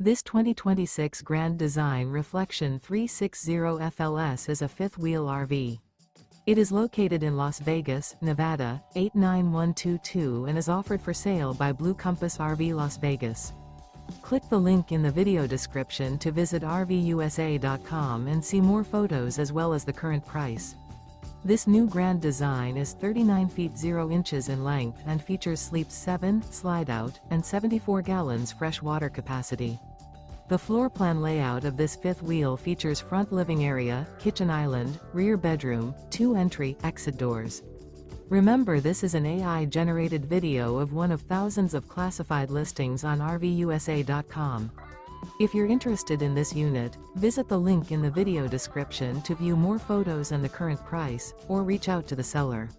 This 2026 Grand Design Reflection 360 FLS is a fifth-wheel RV. It is located in Las Vegas, Nevada, 89122 and is offered for sale by Blue Compass RV Las Vegas. Click the link in the video description to visit RVUSA.com and see more photos as well as the current price. This new Grand Design is 39 feet 0 inches in length and features sleeps 7, slide-out, and 74 gallons fresh water capacity. The floor plan layout of this fifth wheel features front living area, kitchen island, rear bedroom, 2 entry/exit doors. Remember, this is an AI-generated video of one of thousands of classified listings on RVUSA.com. If you're interested in this unit, visit the link in the video description to view more photos and the current price, or reach out to the seller.